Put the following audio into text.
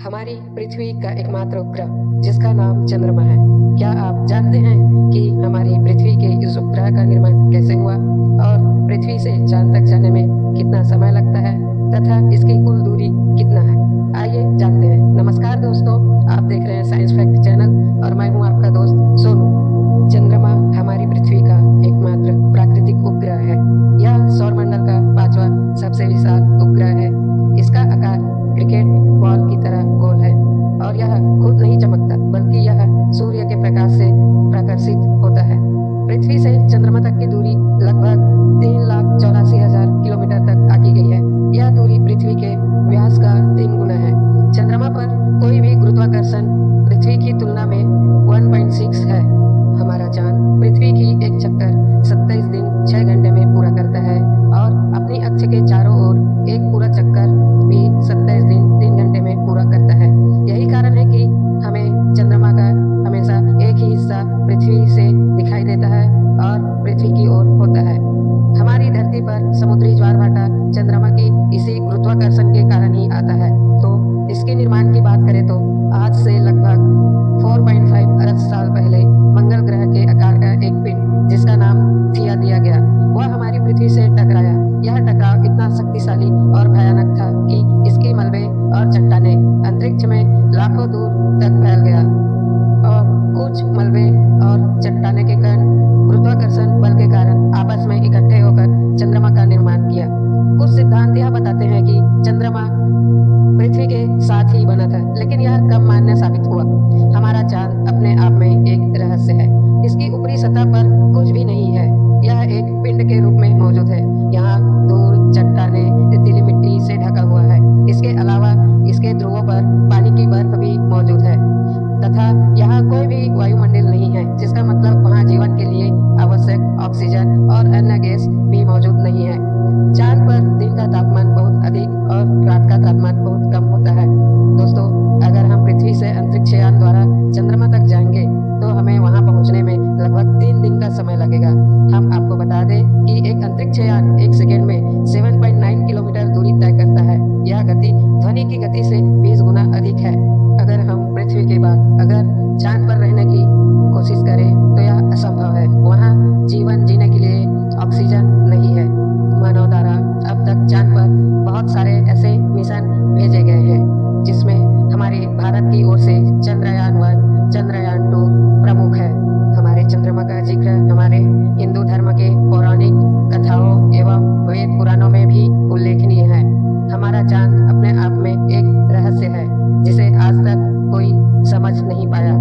हमारी पृथ्वी का एकमात्र उपग्रह जिसका नाम चंद्रमा है। क्या आप जानते हैं कि हमारी पृथ्वी के इस उपग्रह का निर्माण कैसे हुआ और पृथ्वी से चांद तक जाने में कितना समय लगता है तथा इसकी कुल दूरी कितना है? आइए जानते हैं। नमस्कार दोस्तों, आप देख रहे हैं साइंस फैक्ट चैनल और मैं हूं आपका दोस्त सोनू। चंद्रमा हमारी पृथ्वी का एकमात्र प्राकृतिक उपग्रह है। यह सौरमंडल का 5वां सबसे विशाल उपग्रह है। इसका आकार क्रिकेट बॉल की तरह गोल है और यह खुद नहीं चमकता बल्कि यह सूर्य के प्रकाश से प्रकाशित होता है। पृथ्वी से चंद्रमा तक की दूरी लगभग 3,84,000 किलोमीटर तक आकी गई है। यह दूरी पृथ्वी के व्यास का 3 गुना है। चंद्रमा पर कोई भी गुरुत्वाकर्षण पृथ्वी की तुलना में 1.6 है। हमारा चांद पृथ्वी की एक चक्कर 27 दिन 6 घंटे में पूरा करता है और अपनी अक्ष के चारों ओर एक पूरा चक्कर भी 27 दिन 3 घंटे में पूरा करता है। यही कारण है कि हमें चंद्रमा का हमेशा एक ही हिस्सा पृथ्वी से दिखाई देता है और पृथ्वी की ओर होता है। हमारी धरती पर समुद्री ज्वार भाटा चंद्रमा की इसी गुरुत्वाकर्षण के कारण ही आता है। तो इसके निर्माण की बात करें तो आज से लगभग 4.5 अरब साल पहले मंगल ग्रह के आकार का एक पिंड जिसका नाम थिया दिया गया, वह हमारी पृथ्वी से टकराया। यह टकराव इतना शक्तिशाली और भयानक था कि इसके मलबे और चट्टानें अंतरिक्ष में लाखों दूर तक फैल गया और कुछ मलबे और चट्टाने के कण गुरुत्वाकर्षण बल के कारण आपस में इकट्ठे होकर चंद्रमा का निर्माण किया। कुछ सिद्धांत यह बताते हैं कि चंद्रमा पृथ्वी के साथ ही बना था, लेकिन यह कम मान्य साबित हुआ। हमारा चांद अपने आप में एक रहस्य है। इसकी ऊपरी सतह पर कुछ भी नहीं है। यह एक पिंड के रूप में मौजूद है। यहाँ धूल, चट्टाने, रेतीली मिट्टी से ढका हुआ है। इसके अलावा इसके ध्रुवों पर पानी की बर्फ भी मौजूद है तथा यहाँ कोई भी वायुमंडल नहीं है, जिसका मतलब वहाँ जीवन के लिए आवश्यक ऑक्सीजन और अन्य गैस भी मौजूद नहीं है। चांद पर दिन का तापमान बहुत अधिक और रात का तापमान बहुत कम होता है। दोस्तों, अगर हम पृथ्वी से अंतरिक्ष यान द्वारा चंद्रमा तक जाएंगे तो हमें वहां पहुंचने में लगभग 3 दिन का समय लगेगा। हम आपको बता दें कि एक अंतरिक्ष यान 1 सेकेंड में 7.9 किलोमीटर दूरी तय करता है। यह गति ध्वनि की गति से 20 गुना अधिक है। अगर हम पृथ्वी के बाद अगर चांद पर रहने की कोशिश करें तो यह असंभव है। वहाँ जीवन जीने के लिए ऑक्सीजन नहीं है। मानव द्वारा अब तक चांद पर बहुत सारे ऐसे मिशन भेजे गए हैं जिसमें हमारे भारत की ओर से चंद्रयान 1, चंद्रयान 2 प्रमुख है। हमारे चंद्रमा का जिक्र हमारे हिंदू धर्म के पौराणिक कथाओं एवं वेद पुराणों में भी उल्लेखनीय है। हमारा चांद अपने आप में एक रहस्य है जिसे आज तक कोई समझ नहीं पाया।